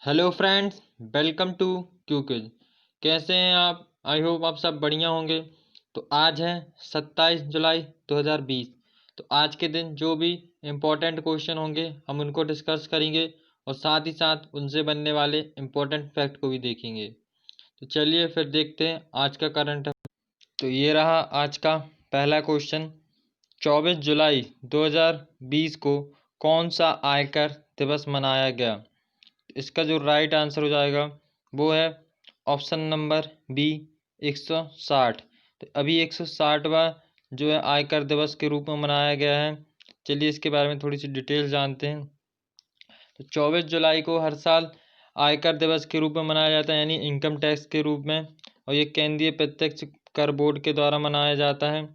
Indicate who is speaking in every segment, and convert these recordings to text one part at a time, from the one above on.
Speaker 1: Hello friends, welcome to Q quiz. कैसे हैं आप? आई होप आप सब बढ़िया होंगे। तो आज है 27 जुलाई 2020। तो आज के दिन जो भी इम्पोर्टेंट क्वेश्चन होंगे हम उनको डिस्कस करेंगे और साथ ही साथ उनसे बनने वाले इम्पोर्टेंट फैक्ट को भी देखेंगे। तो चलिए फिर देखते हैं आज का करंट अफेयर। तो ये रहा आज का पहला क्वेश्चन। 24 जुलाई 2020 को कौन सा आयकर दिवस मनाया गया? इसका जो राइट आंसर हो जाएगा वो है ऑप्शन नंबर बी 160। तो अभी 160वां जो है आयकर दिवस के रूप में मनाया गया है। चलिए इसके बारे में थोड़ी सी डिटेल जानते हैं। तो 24 जुलाई को हर साल आयकर दिवस के रूप में मनाया जाता है, यानी इनकम टैक्स के रूप में, और ये केंद्रीय प्रत्यक्ष कर बोर्ड के द्वारा मनाया जाता है।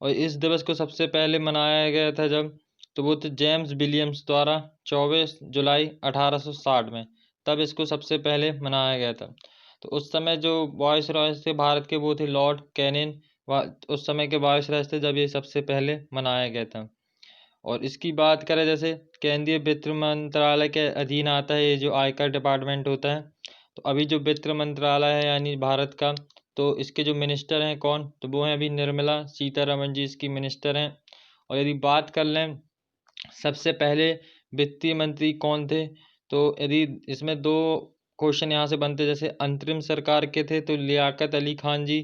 Speaker 1: और इस दिवस को सबसे पहले मनाया गया था जब, तो वो थे जेम्स विलियम्स द्वारा 24 जुलाई 1860 में। तब इसको सबसे पहले मनाया गया था। तो उस समय जो वॉइस रॉय थे भारत के वो थे लॉर्ड कैनिन। उस समय के वॉइस रॉय थे जब ये सबसे पहले मनाया गया था। और इसकी बात करें, जैसे केंद्रीय वित्त मंत्रालय के अधीन आता है ये जो आयकर डिपार्टमेंट होता है। तो अभी जो वित्त मंत्रालय है यानी भारत का, तो इसके जो मिनिस्टर हैं कौन, तो वो हैं अभी निर्मला सीतारमण जी इसकी मिनिस्टर हैं। और यदि बात कर लें सबसे पहले वित्तीय मंत्री कौन थे, तो यदि इसमें दो क्वेश्चन यहाँ से बनते, जैसे अंतरिम सरकार के थे तो लियाकत अली खान जी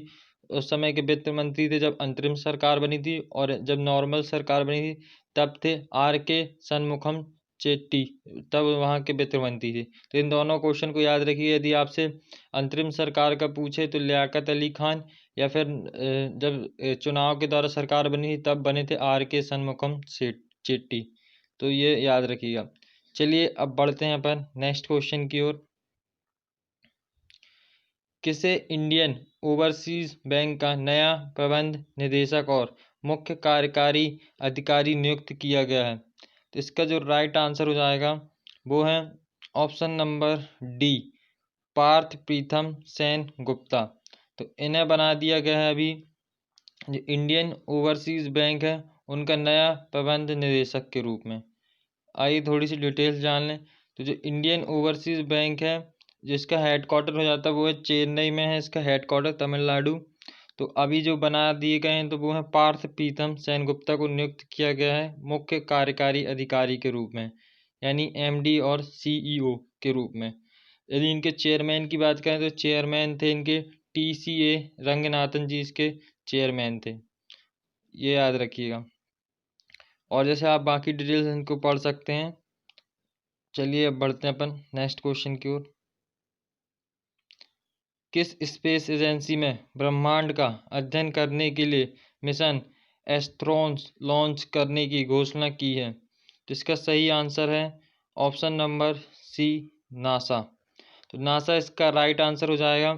Speaker 1: उस समय के वित्त मंत्री थे जब अंतरिम सरकार बनी थी, और जब नॉर्मल सरकार बनी थी तब थे आर के शनमुखम चेट्टी, तब वहाँ के वित्त मंत्री थे। तो इन दोनों क्वेश्चन को याद रखिए। यदि आपसे अंतरिम सरकार का पूछे तो लियाकत अली खान, या फिर जब चुनाव के द्वारा सरकार बनी थी तब बने थे आर के शनमुखम चेट्टी। तो ये याद रखिएगा। चलिए अब बढ़ते हैं अपन नेक्स्ट क्वेश्चन की ओर। किसे इंडियन ओवरसीज बैंक का नया प्रबंध निदेशक और मुख्य कार्यकारी अधिकारी नियुक्त किया गया है? तो इसका जो राइट आंसर हो जाएगा वो है ऑप्शन नंबर डी, पार्थ प्रीतम सेन गुप्ता। तो इन्हें बना दिया गया है अभी जो इंडियन ओवरसीज बैंक है उनका नया प्रबंध निदेशक के रूप में। आइए थोड़ी सी डिटेल्स जान लें। तो जो इंडियन ओवरसीज बैंक है जिसका हेडक्वार्टर हो जाता है वो है चेन्नई में है, इसका हेडक्वार्टर तमिलनाडु। तो अभी जो बना दिए गए हैं तो वो है पार्थ प्रीतम सेनगुप्ता को नियुक्त किया गया है मुख्य कार्यकारी अधिकारी के रूप में, यानी एमडी और सीईओ के रूप में। यदि इनके चेयरमैन की बात करें तो चेयरमैन थे इनके टीसीए रंगनाथन जी, इसके चेयरमैन थे। ये याद रखिएगा। और जैसे आप बाकी डिटेल्स इनको पढ़ सकते हैं। चलिए अब बढ़ते हैं अपन नेक्स्ट क्वेश्चन की ओर। किस स्पेस एजेंसी में ब्रह्मांड का अध्ययन करने के लिए मिशन एस्ट्रोन्स लॉन्च करने की घोषणा की है? तो इसका सही आंसर है ऑप्शन नंबर सी, नासा। तो नासा इसका राइट आंसर हो जाएगा।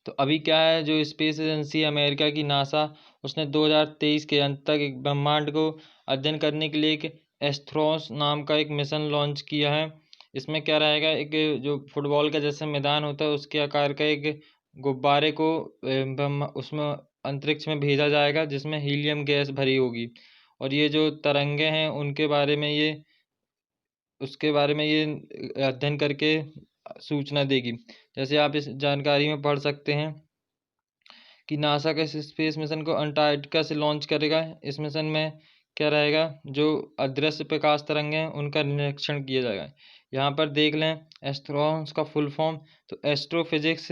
Speaker 1: तो अभी क्या है, जो स्पेस एजेंसी अमेरिका की नासा, उसने 2023 के अंत तक एक ब्रह्मांड को अध्ययन करने के लिए एक एस्ट्रोस नाम का एक मिशन लॉन्च किया है। इसमें क्या रहेगा, एक जो फुटबॉल का जैसे मैदान होता है उसके आकार का एक गुब्बारे को उसमें अंतरिक्ष में भेजा जाएगा जिसमें हीलियम गैस भरी होगी। और ये जो तरंगे हैं उनके बारे में ये उसके बारे में ये अध्ययन करके सूचना देगी। जैसे आप इस जानकारी में पढ़ सकते हैं कि नासा का इस स्पेस मिशन को अंटार्कटिका से लॉन्च करेगा। इस मिशन में क्या रहेगा, जो अदृश्य प्रकाश तरंग हैं उनका निरीक्षण किया जाएगा। यहाँ पर देख लें एस्ट्रोन्स का फुल फॉर्म, तो astrophysics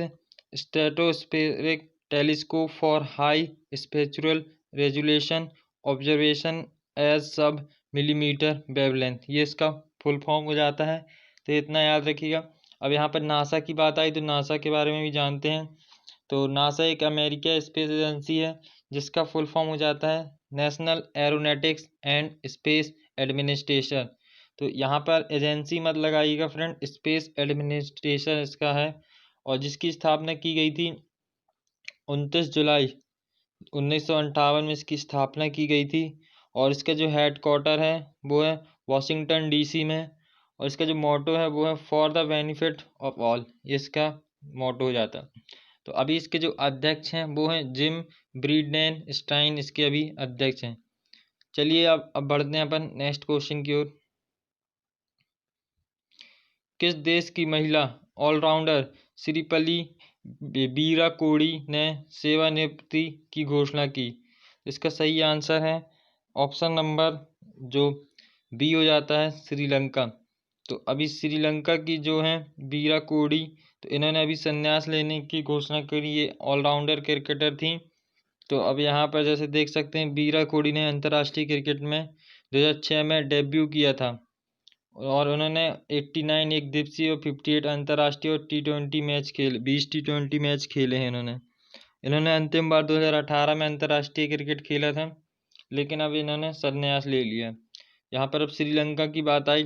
Speaker 1: stratospheric telescope for high spectral resolution observation as sub millimetre wavelength, ये इसका फुल फॉर्म हो जाता है। तो इतना याद रखिएगा। अब यहाँ पर नासा की बात आई तो नासा के बारे में भी जानते हैं। तो नासा एक अमेरिका स्पेस एजेंसी है जिसका फुल फॉर्म हो जाता है national aeronautics and space administration. तो यहाँ पर एजेंसी मत लगाइएगा फ्रेंड, स्पेस एडमिनिस्ट्रेशन इसका है। और जिसकी स्थापना की गई थी 29 जुलाई 1958 में इसकी स्थापना की गई थी। और इसका जो हेड क्वार्टर है वो है वॉशिंगटन डीसी में। और इसका जो मोटो है वो है for the benefit of all, ये इसका मोटो हो जाता है। तो अभी इसके जो अध्यक्ष हैं वो हैं जिम ब्रीडेन स्टाइन, इसके अभी अध्यक्ष हैं। चलिए अब बढ़ते हैं अपन नेक्स्ट क्वेश्चन की ओर। किस देश की महिला ऑलराउंडर श्रीपली वीराकोडी ने सेवानिवृत्ति की घोषणा की? इसका सही आंसर है ऑप्शन नंबर जो बी हो जाता है, श्रीलंका। तो अभी श्रीलंका की जो है वीराकोडी, तो इन्होंने अभी संन्यास लेने की घोषणा करी। ये ऑलराउंडर क्रिकेटर थी। तो अब यहाँ पर जैसे देख सकते हैं, वीराकोडी ने अंतर्राष्ट्रीय क्रिकेट में 2006 में डेब्यू किया था और उन्होंने 89 एक दिवसीय और 58 अंतर्राष्ट्रीय और T20 मैच खेले, 20 T20 मैच खेले हैं इन्होंने अंतिम बार 2018 में अंतर्राष्ट्रीय क्रिकेट खेला था, लेकिन अब इन्होंने संन्यास ले लिया। यहाँ पर अब श्रीलंका की बात आई,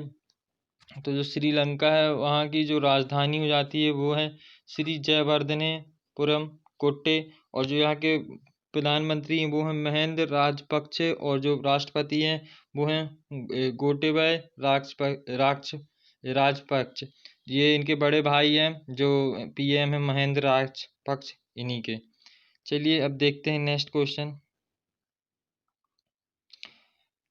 Speaker 1: तो जो श्रीलंका है वहाँ की जो राजधानी हो जाती है वो है श्री जयवर्धनेपुरम कोट्टे, और जो यहाँ के प्रधानमंत्री हैं वो हैं महेंद्र राजपक्षे, और जो राष्ट्रपति हैं वो हैं गोटाबय राजपक्ष। ये इनके बड़े भाई हैं, जो PM है महेंद्र राजपक्ष, इन्हीं के। चलिए अब देखते हैं नेक्स्ट क्वेश्चन।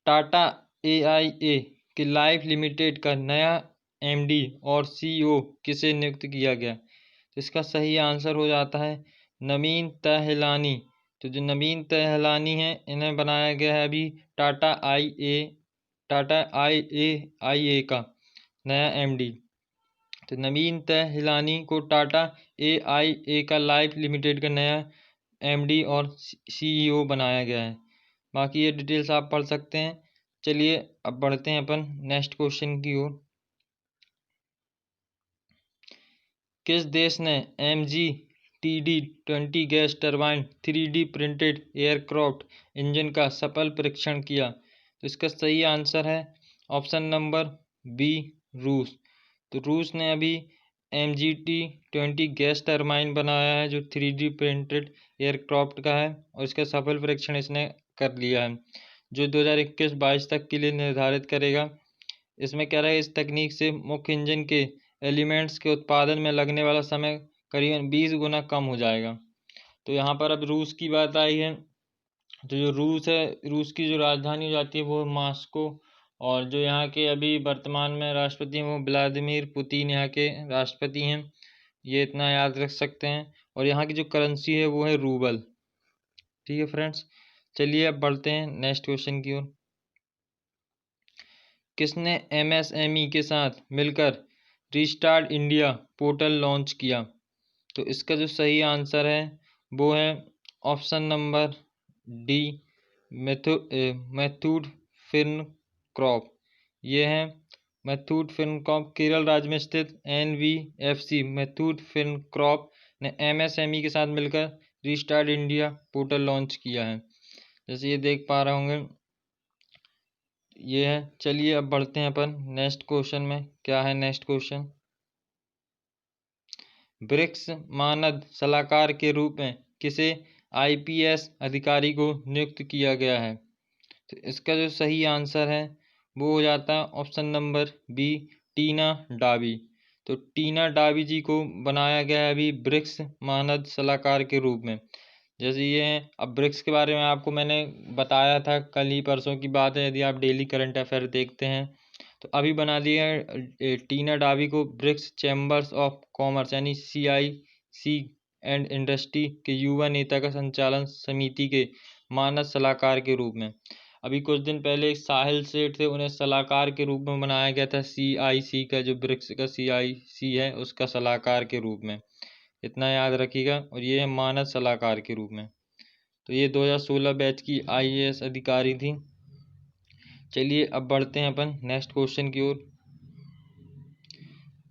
Speaker 1: टाटा AIA कि लाइफ लिमिटेड का नया MD और CEO किसे नियुक्त किया गया? तो इसका सही आंसर हो जाता है नवीन तहलानी। तो जो नवीन तहलानी है, इन्हें बनाया गया है अभी टाटा AIA का नया MD। तो नवीन तहलानी को टाटा AIA का लाइफ लिमिटेड का नया MD और CEO बनाया गया है। बाकी ये डिटेल्स आप पढ़ सकते हैं। चलिए अब बढ़ते हैं अपन नेक्स्ट क्वेश्चन की ओर। किस देश ने MG-TD20 gas turbine 3D printed aircraft engine का सफल परीक्षण किया? तो इसका सही आंसर है ऑप्शन नंबर बी, रूस। तो रूस ने अभी MG-T20 गैस टरबाइन बनाया है जो 3D प्रिंटेड एयरक्राफ्ट का है, और इसका सफल परीक्षण इसने कर लिया है, जो 2021-22 तक के लिए निर्धारित करेगा। इसमें क्या रहेगा, इस तकनीक से मुख्य इंजन के एलिमेंट्स के उत्पादन में लगने वाला समय करीबन 20 गुना कम हो जाएगा। तो यहाँ पर अब रूस की बात आई है, तो जो रूस है, रूस की जो राजधानी हो जाती है वो मॉस्को, और जो यहाँ के अभी वर्तमान में राष्ट्रपति हैं वो व्लादिमीर पुतिन यहाँ के राष्ट्रपति हैं। ये इतना याद रख सकते हैं। और यहाँ की जो करेंसी है वो है रूबल। ठीक है फ्रेंड्स, चलिए अब बढ़ते हैं नेक्स्ट क्वेश्चन की ओर। किसने MSME के साथ मिलकर रीस्टार्ट इंडिया पोर्टल लॉन्च किया? तो इसका जो सही आंसर है वो है ऑप्शन नंबर डी, मैथ्यूड फिनकॉर्प। ये है मैथ्यूड फिनकॉर्प, केरल राज्य में स्थित NVFC मैथ्यूड फिनकॉर्प ने MSME के साथ मिलकर रीस्टार्ट इंडिया पोर्टल लॉन्च किया है, जैसे ये देख पा रहे होंगे ये है। चलिए अब बढ़ते हैं अपन नेक्स्ट क्वेश्चन में। क्या है नेक्स्ट क्वेश्चन? ब्रिक्स मानद सलाहकार के रूप में किसे IPS अधिकारी को नियुक्त किया गया है? तो इसका जो सही आंसर है वो हो जाता है ऑप्शन नंबर बी, टीना डाबी। तो टीना डाबी जी को बनाया गया है अभी ब्रिक्स मानद सलाहकार के रूप में। जैसे ये हैं, अब ब्रिक्स के बारे में आपको मैंने बताया था, कल ही परसों की बात है, यदि आप डेली करंट अफेयर देखते हैं। तो अभी बना दिया है टीना डाबी को ब्रिक्स चैम्बर्स ऑफ कॉमर्स यानी CIC एंड इंडस्ट्री के युवा नेता का संचालन समिति के मानद सलाहकार के रूप में। अभी कुछ दिन पहले एक साहिल सेठ थे, उन्हें सलाहकार के रूप में बनाया गया था CIC का, जो ब्रिक्स का CIC है उसका सलाहकार के रूप में, इतना याद रखिएगा। और ये है मानद सलाहकार के रूप में। तो ये 2016 बैच की IAS अधिकारी थी। चलिए अब बढ़ते हैं अपन नेक्स्ट क्वेश्चन की ओर।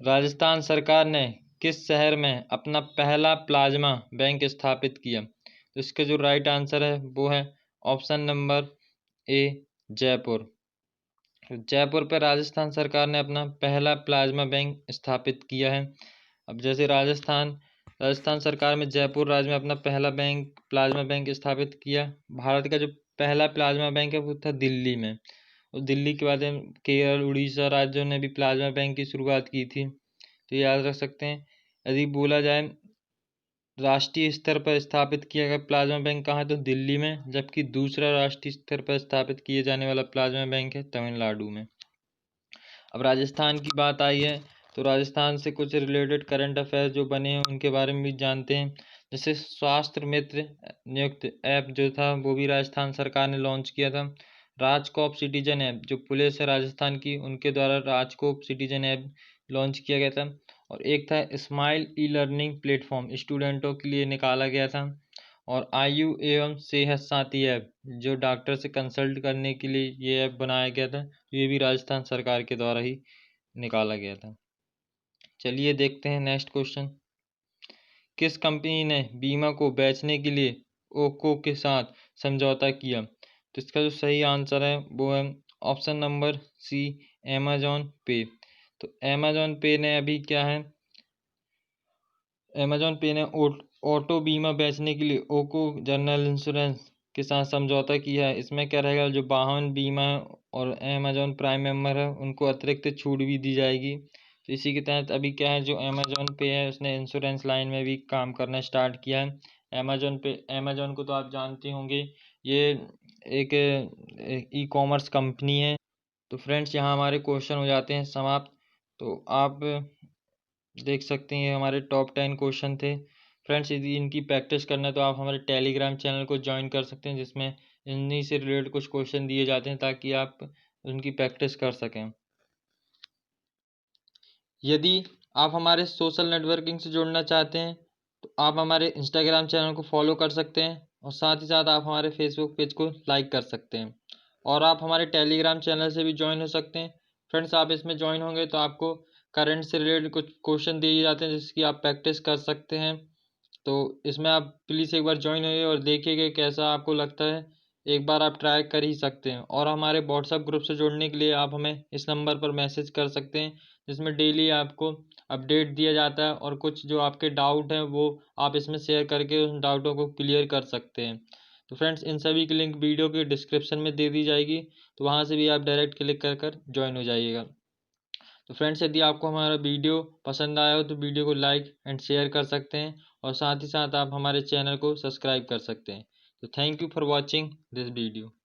Speaker 1: राजस्थान सरकार ने किस शहर में अपना पहला प्लाज्मा बैंक स्थापित किया? तो इसका जो राइट आंसर है वो है option number A, Jaipur. Jaipur पर राजस्थान सरकार ने अपना पहला प्लाज्मा बैंक स्थापित किया है। अब जैसे राजस्थान सरकार में जयपुर राज्य में अपना पहला प्लाज्मा बैंक स्थापित किया। भारत का जो पहला प्लाज्मा बैंक है वो था दिल्ली में, और दिल्ली के बाद केरल, उड़ीसा राज्यों ने भी प्लाज्मा बैंक की शुरुआत की थी। तो याद रख सकते हैं। यदि बोला जाए राष्ट्रीय स्तर पर स्थापित किया गया प्लाज्मा बैंक कहाँ है, तो दिल्ली में, जबकि दूसरा राष्ट्रीय स्तर पर स्थापित किए जाने वाला प्लाज्मा बैंक है तमिलनाडु में। अब राजस्थान की बात आई है, तो राजस्थान से कुछ रिलेटेड करंट अफेयर जो बने हैं उनके बारे में भी जानते हैं। जैसे स्वास्थ्य मित्र नियुक्त ऐप जो था वो भी राजस्थान सरकार ने लॉन्च किया था। राजकोप सिटीजन ऐप जो पुलिस है राजस्थान की उनके द्वारा राजकोप सिटीजन ऐप लॉन्च किया गया था। और एक था स्माइल ई लर्निंग प्लेटफॉर्म स्टूडेंटों के लिए निकाला गया था। और आयु एवं सेहत साथी ऐप जो डॉक्टर से कंसल्ट करने के लिए ये ऐप बनाया गया था, ये भी राजस्थान सरकार के द्वारा ही निकाला गया था। चलिए देखते हैं नेक्स्ट क्वेश्चन। किस कंपनी ने बीमा को बेचने के लिए ओको के साथ समझौता किया? तो इसका जो सही आंसर है वो है ऑप्शन नंबर सी, अमेजॉन पे। तो अमेजॉन पे ने अभी क्या है, अमेजॉन पे ने ऑटो बीमा बेचने के लिए ओको जनरल इंश्योरेंस के साथ समझौता किया है। इसमें क्या रहेगा, जो वाहन बीमा और अमेजॉन प्राइम मेंबर है उनको अतिरिक्त छूट भी दी जाएगी। तो इसी के तहत अभी क्या है, जो अमेजॉन पे है उसने इंश्योरेंस लाइन में भी काम करना स्टार्ट किया है। अमेजॉन को तो आप जानते होंगे, ये एक ई कॉमर्स कंपनी है। तो फ्रेंड्स यहाँ हमारे क्वेश्चन हो जाते हैं समाप्त। तो आप देख सकते हैं हमारे टॉप 10 क्वेश्चन थे। फ्रेंड्स यदि इनकी प्रैक्टिस करना है तो आप हमारे टेलीग्राम चैनल को ज्वाइन कर सकते हैं, जिसमें इन्हीं से रिलेटेड कुछ क्वेश्चन दिए जाते हैं ताकि आप उनकी प्रैक्टिस कर सकें। यदि आप हमारे सोशल नेटवर्किंग से जुड़ना चाहते हैं तो आप हमारे इंस्टाग्राम चैनल को फॉलो कर सकते हैं और साथ ही साथ आप हमारे फेसबुक पेज को लाइक कर सकते हैं और आप हमारे टेलीग्राम चैनल से भी ज्वाइन हो सकते हैं। फ्रेंड्स आप इसमें ज्वाइन होंगे तो आपको करंट से रिलेटेड कुछ क्वेश्चन दिए जाते हैं जिसकी आप प्रैक्टिस कर सकते हैं। तो इसमें आप प्लीज़ एक बार ज्वाइन होइए और देखिएगा कैसा आपको लगता है। एक बार आप ट्राई कर ही सकते हैं। और हमारे व्हाट्सएप ग्रुप से जुड़ने के लिए आप हमें इस नंबर पर मैसेज कर सकते हैं, जिसमें डेली आपको अपडेट दिया जाता है और कुछ जो आपके डाउट हैं वो आप इसमें शेयर करके उन डाउटों को क्लियर कर सकते हैं। तो फ्रेंड्स इन सभी की लिंक वीडियो के डिस्क्रिप्शन में दे दी जाएगी, तो वहाँ से भी आप डायरेक्ट क्लिक कर कर ज्वाइन हो जाइएगा। तो फ्रेंड्स यदि आपको हमारा वीडियो पसंद आया हो तो वीडियो को लाइक एंड शेयर कर सकते हैं और साथ ही साथ आप हमारे चैनल को सब्सक्राइब कर सकते हैं। तो thank you for watching this video.